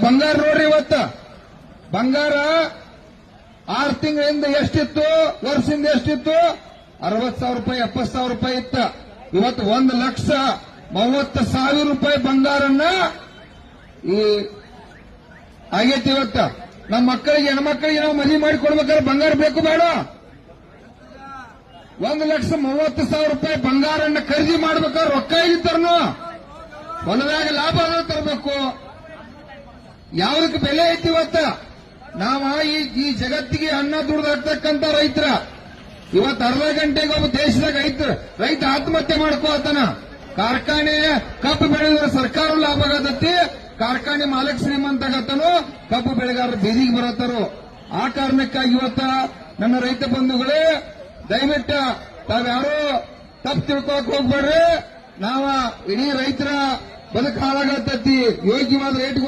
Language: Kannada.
ಬಂಗಾರ ನೋಡ್ರಿ ಇವತ್ತ ಬಂಗಾರ 6 ತಿಂಗಳಿಂದ ಎಷ್ಟಿತ್ತು, ವರ್ಷದಿಂದ ಎಷ್ಟಿತ್ತು? 60,000 ರೂಪಾಯಿ 70,000 ರೂಪಾಯಿ ಇತ್ತ. ಇವತ್ತು 1,30,30,000 ರೂಪಾಯಿ ಬಂಗಾರನ್ನ ಈ ಆಗೈತಿ. ಇವತ್ತ ನಮ್ಮ ಮಕ್ಕಳಿಗೆ ಹೆಣ್ಮಕ್ಕಳಿಗೆ ನಾವು ಮದುವೆ ಮಾಡಿ ಕೊಡ್ಬೇಕಾದ್ರೆ ಬಂಗಾರ ಬೇಕು ಬೇಡ? 1,30,30,000 ರೂಪಾಯಿ ಬಂಗಾರನ್ನ ಖರೀದಿ ಮಾಡ್ಬೇಕಾದ್ರೆ ರೊಕ್ಕ ಇದ್ದಾರನು ಹೊಲದಾಗ ಲಾಭ ತರಬೇಕು. ಯಾವುದಕ್ಕೆ ಬೆಲೆ ಐತಿ ಇವತ್ತ? ನಾವ ಈ ಜಗತ್ತಿಗೆ ಅನ್ನ ದುಡ್ದಾಕ್ತಕ್ಕಂತ ರೈತರ ಇವತ್ತು ಅರ್ಧ ಗಂಟೆಗೆ ಒಬ್ಬ ದೇಶದಾಗ ರೈತ ಆತ್ಮಹತ್ಯೆ ಮಾಡ್ಕೋತಾನ. ಕಾರ್ಖಾನೆ ಕಬ್ಬು ಬೆಳೆದ್ರೆ ಸರ್ಕಾರ ಲಾಭ ಆಗತೈತಿ, ಕಾರ್ಖಾನೆ ಮಾಲಕ್ ಶ್ರೀಮಂತ ಆಗತ್ತನು, ಕಬ್ಬು ಬೆಳೆಗಾರರು ಬೀದಿಗೆ ಬರತ್ತಾರೋ. ಆ ಕಾರಣಕ್ಕಾಗಿ ಇವತ್ತ ನನ್ನ ರೈತ ಬಂಧುಗಳೇ, ದಯವಿಟ್ಟು ತಾವ್ಯಾರೋ ತಪ್ಪು ತಿಳ್ಕೊಕ್ ಹೋಗ್ಬೇಡ್ರಿ. ನಾವ ಇಡೀ ರೈತರ ಬದುಕು ಹಾಳಾಗತ್ತೈತಿ. ಯೋಗ್ಯವಾದ ರೇಟ್